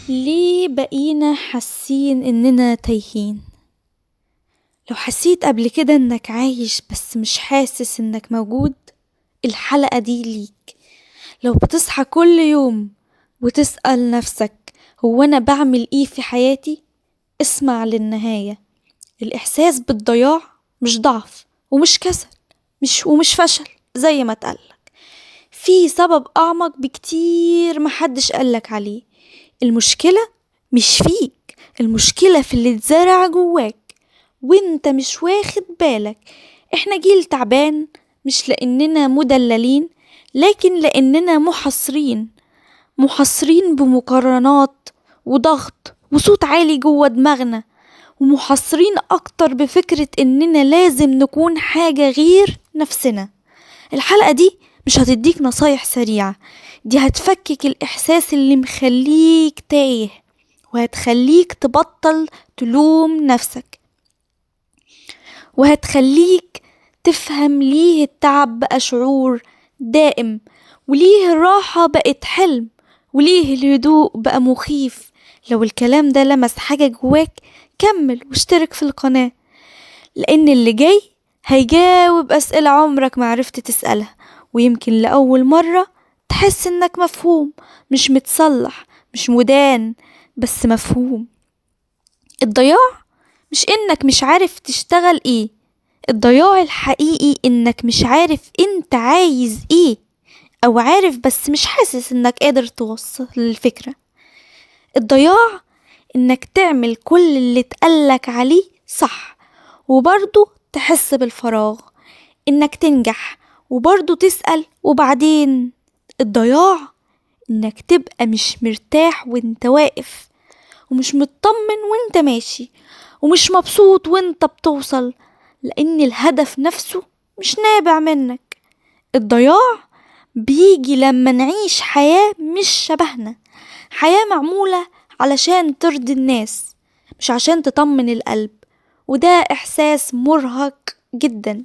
ليه بقينا حاسين إننا تايهين؟ لو حسيت قبل كده إنك عايش بس مش حاسس إنك موجود، الحلقة دي ليك. لو بتصحى كل يوم وتسأل نفسك هو أنا بعمل إيه في حياتي؟ اسمع للنهاية. الإحساس بالضياع مش ضعف ومش كسل، ومش فشل زي ما اتقالك. في سبب أعمق بكتير محدش قالك عليه. المشكلة مش فيك، المشكلة في اللي اتزرع جواك وانت مش واخد بالك. احنا جيل تعبان، مش لاننا مدللين، لكن لاننا محصرين بمقارنات وضغط وصوت عالي جوا دماغنا، ومحصرين اكتر بفكرة اننا لازم نكون حاجة غير نفسنا. الحلقة دي مش هتديك نصايح سريعة، دي هتفكك الإحساس اللي مخليك تايه، وهتخليك تبطل تلوم نفسك، وهتخليك تفهم ليه التعب بقى شعور دائم، وليه الراحة بقت حلم، وليه الهدوء بقى مخيف. لو الكلام ده لمس حاجة جواك كمل واشترك في القناة، لأن اللي جاي هيجاوب أسئلة عمرك ما عرفت تسألها، ويمكن لأول مرة تحس إنك مفهوم، مش متصلح، مش مدان، بس مفهوم. الضياع مش إنك مش عارف تشتغل إيه، الضياع الحقيقي إنك مش عارف إنت عايز إيه، أو عارف بس مش حاسس إنك قادر توصل الفكرة. الضياع إنك تعمل كل اللي اتقالك عليه صح وبرضه تحس بالفراغ، إنك تنجح وبرضه تسأل وبعدين. الضياع إنك تبقى مش مرتاح وإنت واقف، ومش مطمن وإنت ماشي، ومش مبسوط وإنت بتوصل، لأن الهدف نفسه مش نابع منك. الضياع بيجي لما نعيش حياة مش شبهنا، حياة معمولة علشان ترضي الناس مش عشان تطمن القلب، وده إحساس مرهق جدا،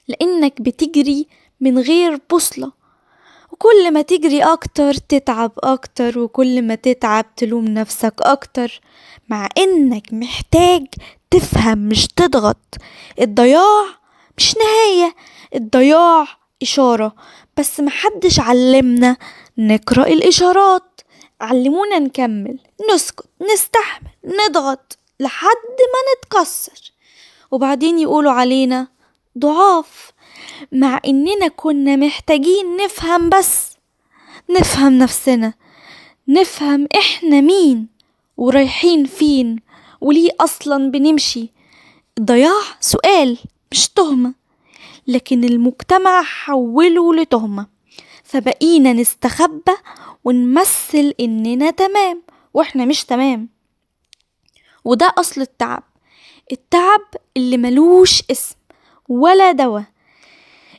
لأنك بتجري من غير بوصلة، وكل ما تجري أكتر تتعب أكتر، وكل ما تتعب تلوم نفسك أكتر، مع إنك محتاج تفهم مش تضغط. الضياع مش نهاية، الضياع إشارة، بس محدش علمنا نقرأ الإشارات. علمونا نكمل، نسكت، نستحمل، نضغط لحد ما نتكسر، وبعدين يقولوا علينا ضعاف، مع إننا كنا محتاجين نفهم، بس نفهم نفسنا، نفهم إحنا مين ورايحين فين وليه أصلا بنمشي. الضياع سؤال مش تهمة، لكن المجتمع حوله لتهمة، فبقينا نستخبى ونمثل إننا تمام وإحنا مش تمام. وده أصل التعب اللي ملوش اسم ولا دواء.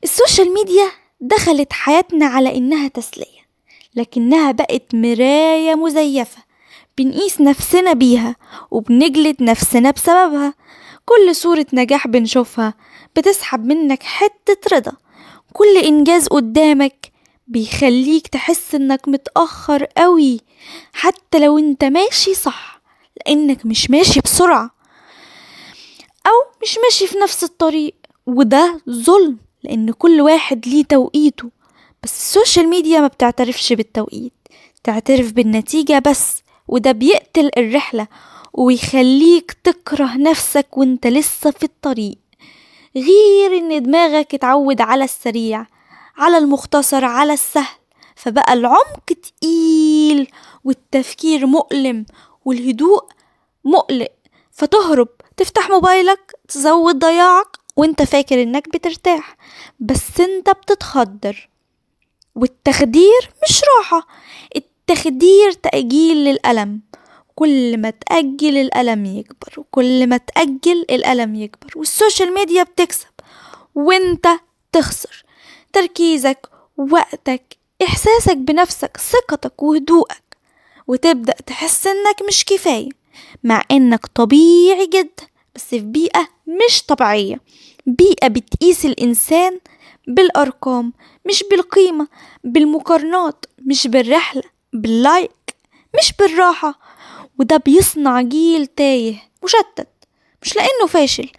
السوشيال ميديا دخلت حياتنا على إنها تسلية، لكنها بقت مراية مزيفة بنقيس نفسنا بيها وبنجلد نفسنا بسببها. كل صورة نجاح بنشوفها بتسحب منك حتة رضا، كل إنجاز قدامك بيخليك تحس إنك متأخر قوي، حتى لو إنت ماشي صح، لأنك مش ماشي بسرعة أو مش ماشي في نفس الطريق. وده ظلم، لأن كل واحد ليه توقيته، بس السوشيال ميديا ما بتعترفش بالتوقيت، تعترف بالنتيجة بس، وده بيقتل الرحلة ويخليك تكره نفسك وانت لسه في الطريق. غير ان دماغك اتعود على السريع، على المختصر، على السهل، فبقى العمق تقيل والتفكير مؤلم والهدوء مقلق، فتهرب تفتح موبايلك تزود ضياعك وانت فاكر انك بترتاح، بس انت بتتخدر. والتخدير مش راحة، التخدير تأجيل للألم، كل ما تأجل الألم يكبر، وكل ما تأجل الألم يكبر، والسوشيال ميديا بتكسب وانت تخسر تركيزك، وقتك، إحساسك بنفسك، ثقتك وهدوءك، وتبدأ تحس انك مش كفاية، مع انك طبيعي جدا، بس في بيئة مش طبيعية، بيئة بتقيس الإنسان بالأرقام مش بالقيمة، بالمقارنات مش بالرحلة، باللايك مش بالراحة. وده بيصنع جيل تايه مشتت، مش لأنه فاشل،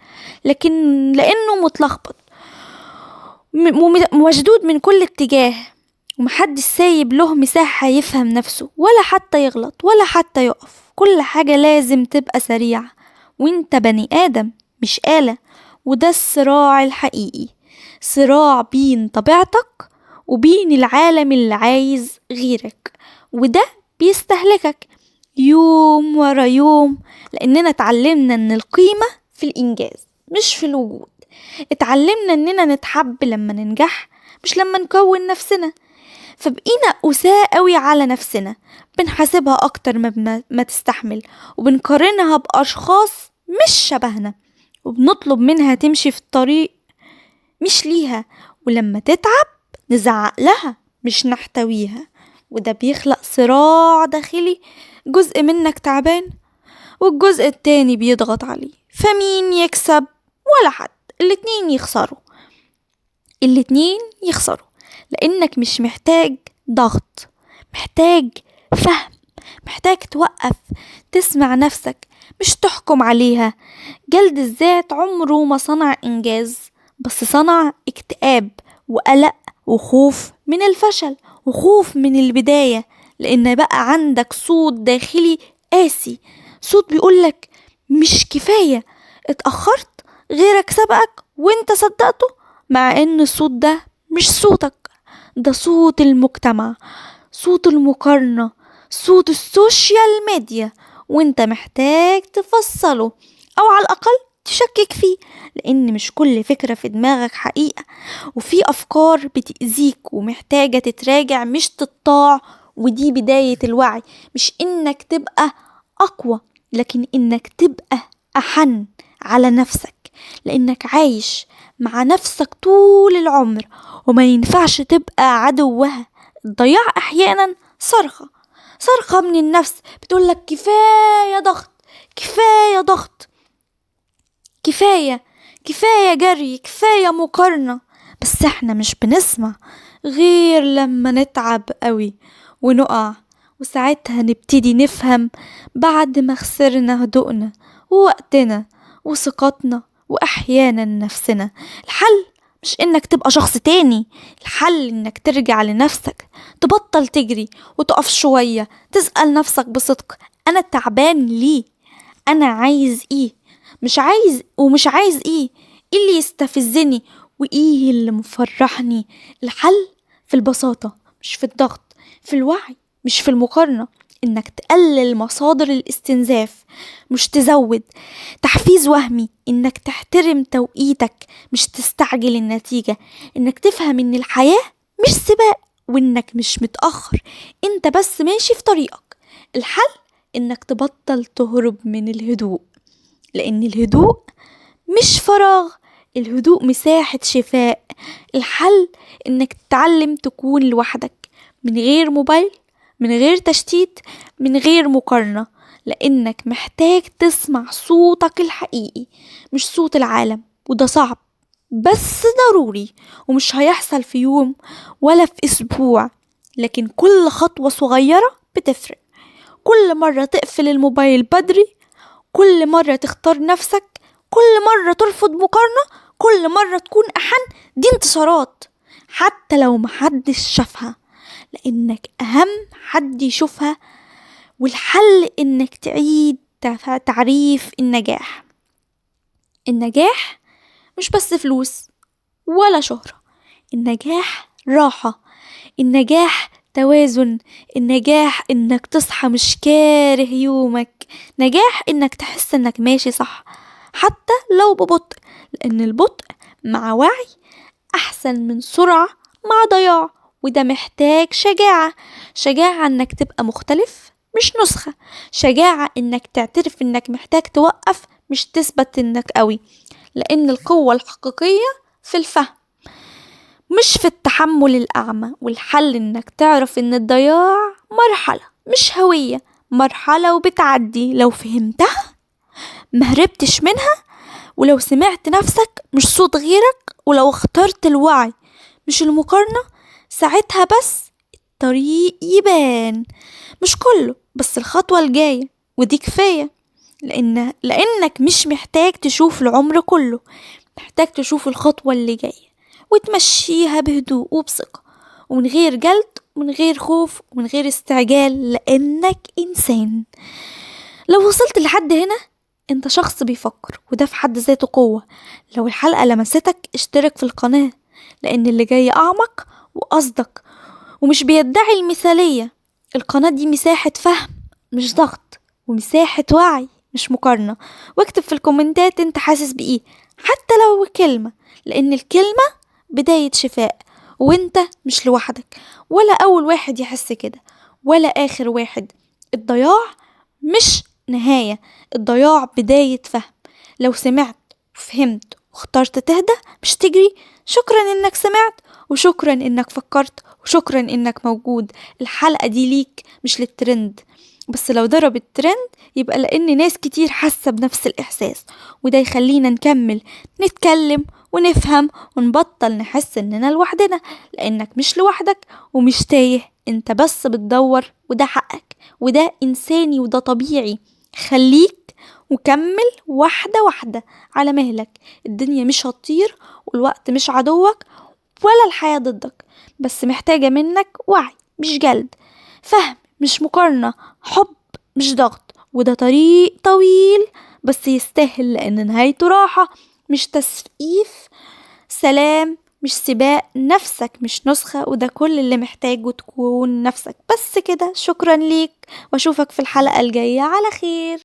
لكن لأنه متلخبط، مشدود من كل اتجاه، ومحدش سايب له مساحة يفهم نفسه ولا حتى يغلط ولا حتى يقف. كل حاجة لازم تبقى سريعة، وانت بني آدم مش آلة. وده الصراع الحقيقي، صراع بين طبيعتك وبين العالم اللي عايز غيرك، وده بيستهلكك يوم ورا يوم. لأننا اتعلمنا ان القيمة في الإنجاز مش في الوجود. اتعلمنا اننا نتحب لما ننجح مش لما نكون نفسنا. فبقينا قساء قوي على نفسنا، بنحاسبها اكتر ما تستحمل، وبنقارنها باشخاص مش شبهنا، وبنطلب منها تمشي في الطريق مش ليها. ولما تتعب نزعق لها مش نحتويها. وده بيخلق صراع داخلي، جزء منك تعبان والجزء التاني بيضغط عليه. فمين يكسب؟ ولا حد. الاتنين يخسروا، لانك مش محتاج ضغط، محتاج فهم، محتاج توقف تسمع نفسك مش تحكم عليها. جلد الذات عمره ما صنع انجاز، بس صنع اكتئاب وقلق وخوف من الفشل وخوف من البداية. لان بقى عندك صوت داخلي قاسي، صوت بيقولك مش كفاية، اتأخرت، غيرك سبقك وانت صدقته. مع ان الصوت ده مش صوتك، ده صوت المجتمع، صوت المقارنة، صوت السوشيال ميديا. وانت محتاج تفصله، او على الاقل تشكك فيه، لان مش كل فكرة في دماغك حقيقة، وفي افكار بتأذيك ومحتاجة تتراجع مش تطاع. ودي بداية الوعي، مش انك تبقى اقوى، لكن انك تبقى احن على نفسك، لانك عايش مع نفسك طول العمر وما ينفعش تبقى عدوها. الضياع احيانا صرخة من النفس بتقولك كفاية ضغط، كفاية ضغط، كفاية جري، كفاية مقارنة. بس احنا مش بنسمع غير لما نتعب قوي ونقع، وساعتها نبتدي نفهم بعد ما خسرنا هدوءنا ووقتنا وثقتنا وأحيانا نفسنا. الحل مش انك تبقى شخص تاني، الحل انك ترجع لنفسك، تبطل تجري وتقف شوية، تسأل نفسك بصدق انا تعبان ليه؟ انا عايز ايه؟ مش عايز ايه اللي يستفزني وايه اللي مفرحني. الحل في البساطة مش في الضغط، في الوعي مش في المقارنة. انك تقلل مصادر الاستنزاف مش تزود تحفيز وهمي، انك تحترم توقيتك مش تستعجل النتيجة، انك تفهم ان الحياة مش سباق، وانك مش متأخر، انت بس ماشي في طريقك. الحل انك تبطل تهرب من الهدوء، لان الهدوء مش فراغ، الهدوء مساحة شفاء. الحل انك تتعلم تكون لوحدك، من غير موبايل، من غير تشتيت، من غير مقارنة، لانك محتاج تسمع صوتك الحقيقي مش صوت العالم. وده صعب بس ضروري، ومش هيحصل في يوم ولا في اسبوع، لكن كل خطوة صغيرة بتفرق. كل مرة تقفل الموبايل بدري، كل مرة تختار نفسك، كل مرة ترفض مقارنة، كل مرة تكون أحن، دي انتصارات حتى لو محدش شافها، لأنك أهم حد يشوفها. والحل إنك تعيد تعريف النجاح. النجاح مش بس فلوس ولا شهرة، النجاح راحة، النجاح توازن، النجاح انك تصحى مش كاره يومك، نجاح انك تحس انك ماشي صح حتى لو ببطء، لان البطء مع وعي احسن من سرعة مع ضياع. وده محتاج شجاعة انك تبقى مختلف مش نسخة، شجاعة انك تعترف انك محتاج توقف مش تثبت انك قوي، لان القوة الحقيقية في الفهم مش في التحمل الأعمى. والحل إنك تعرف إن الضياع مرحلة مش هوية، مرحلة وبتعدي لو فهمتها مهربتش منها، ولو سمعت نفسك مش صوت غيرك، ولو اخترت الوعي مش المقارنة، ساعتها بس الطريق يبان. مش كله، بس الخطوة الجاية، ودي كفاية. لأنك مش محتاج تشوف العمر كله، محتاج تشوف الخطوة اللي جاية وتمشيها بهدوء وبثقة، ومن غير جلد ومن غير خوف ومن غير استعجال، لأنك إنسان. لو وصلت لحد هنا انت شخص بيفكر، وده في حد ذاته قوة. لو الحلقة لمستك اشترك في القناة، لأن اللي جاي أعمق وأصدق ومش بيدعي المثالية. القناة دي مساحة فهم مش ضغط، ومساحة وعي مش مقارنة. واكتب في الكومنتات انت حاسس بإيه، حتى لو كلمة، لأن الكلمة بداية شفاء. وانت مش لوحدك، ولا أول واحد يحس كده ولا آخر واحد. الضياع مش نهاية، الضياع بداية فهم. لو سمعت وفهمت واخترت تهدى مش تجري، شكرا انك سمعت، وشكرا انك فكرت، وشكرا انك موجود. الحلقة دي ليك مش للترند، بس لو ضرب الترند يبقى لان ناس كتير حاسة بنفس الاحساس، وده يخلينا نكمل نتكلم ونفهم ونبطل نحس اننا لوحدنا. لانك مش لوحدك ومش تايه، انت بس بتدور، وده حقك وده انساني وده طبيعي. خليك وكمل واحدة واحدة على مهلك. الدنيا مش هتطير، والوقت مش عدوك، ولا الحياة ضدك، بس محتاجة منك وعي مش جلد، فهم مش مقارنة، حب مش ضغط. وده طريق طويل بس يستاهل، لأن نهايته راحة مش تسقيف. سلام مش سباق، نفسك مش نسخة، وده كل اللي محتاجه تكون نفسك بس كده. شكرا ليك، واشوفك في الحلقة الجاية على خير.